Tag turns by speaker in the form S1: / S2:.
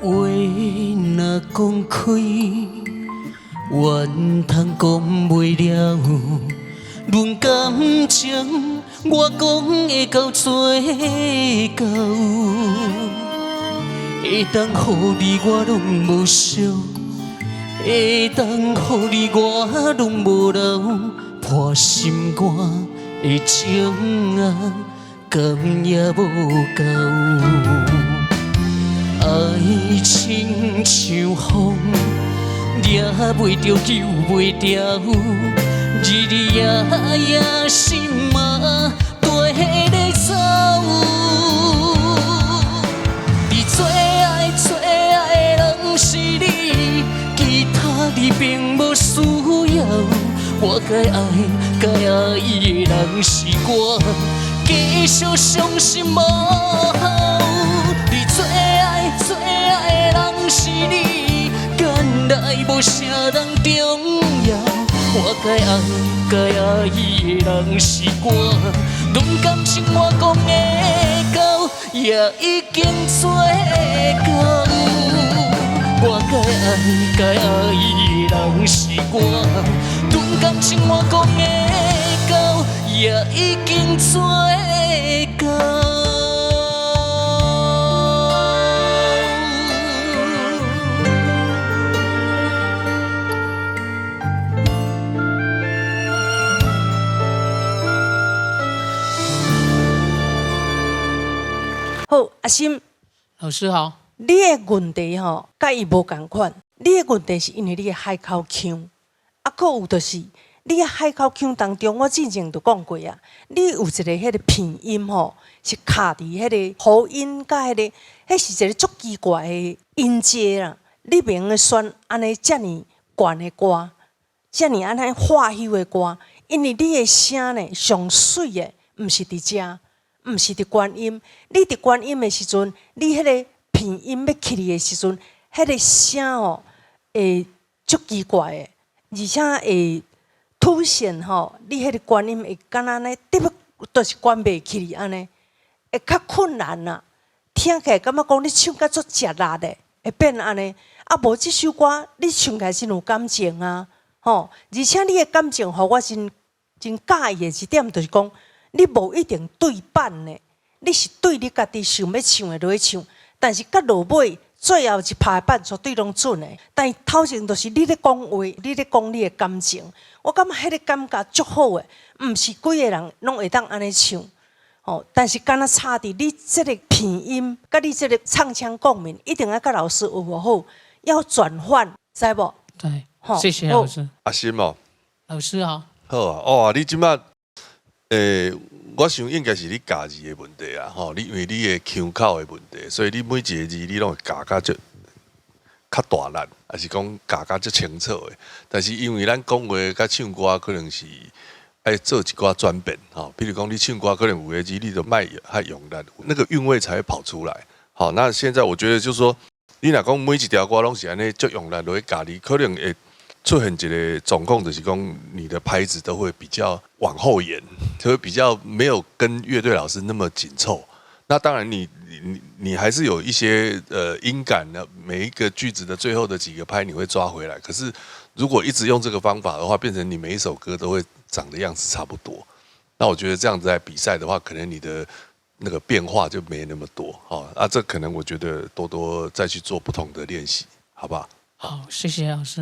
S1: 话若讲开，怨通讲袂了。论感情，我讲会到最后，会当予你我拢无伤，会当予你我拢无留，破心肝的情啊，甘也无够。爱情像风，抓袂着，救袂掉，日日夜夜心嘛跟咧走。你最爱的人是你，其他你并无需要。我该爱伊的人是我，继续相信无好。你最爱的人是你，原来无啥人重要。我该爱伊的人是我，论感情我讲会到，也已经做到。我该爱伊的人是我，论感情我讲会到，也已经做到。
S2: 好，阿心，
S1: 老师好。
S2: 你的问题吼，甲伊无共款。你的问题是因为你的海口腔，啊，佫有就是你的海口腔当中，我之前就讲过啊，你有一个迄个鼻音吼，是卡伫迄个喉音甲迄个，迄是一个足奇怪的音阶啦。你袂用选安尼遮尔悬的歌，遮尔安尼化休的歌，因为你的声呢上水的，毋是伫遮。毋是伫观音，你伫观音的时阵，你迄个鼻音要起嚟的时阵，迄个声哦，会足奇怪的，而且会凸显吼，你迄个观音会敢若安尼，就是关袂起嚟安尼，会较困难啦。听起来感觉讲你唱甲足食力的，会变安尼。啊，无即首歌你唱起来真有感情啊，吼！而且你的感情，互我真介意的一点，就是讲。你无一定对版呢，你是对你家己想要唱的落去唱，但是到落尾最后一拍的版绝对拢准的。但是头前就是你咧讲话，你咧讲你的感情，我感觉迄个感觉足好的，毋是几个人拢会当安尼唱。哦，但是敢若差伫你这个鼻音，甲你这个唱腔共鸣，一定要甲老师有无好，要转换，知无？
S1: 对，谢谢老师。
S3: 阿心哦，
S1: 老师好。
S3: 好啊，哦，你即摆。我想应该是你家字的问题啊，吼，因为你的腔口的问题，所以你每一个字你拢会教较大力，还是讲教较清楚的。但是因为咱讲话甲唱歌可能是爱做一寡转变，吼，比如讲你唱歌可能有的字你就卖较用力，那个韵味才会跑出来。好，那现在我觉得就是说，你若讲每一条歌拢是安尼足用力落去教你，可能会。出现一个状况就是讲，你的拍子都会比较往后延，就会比较没有跟乐队老师那么紧凑。那当然你还是有一些音感的，每一个句子的最后的几个拍你会抓回来。可是如果一直用这个方法的话，变成你每一首歌都会长的样子差不多。那我觉得这样子在比赛的话，可能你的那个变化就没那么多。好啊，这可能我觉得多多再去做不同的练习，好不好？
S1: 好，谢谢老师。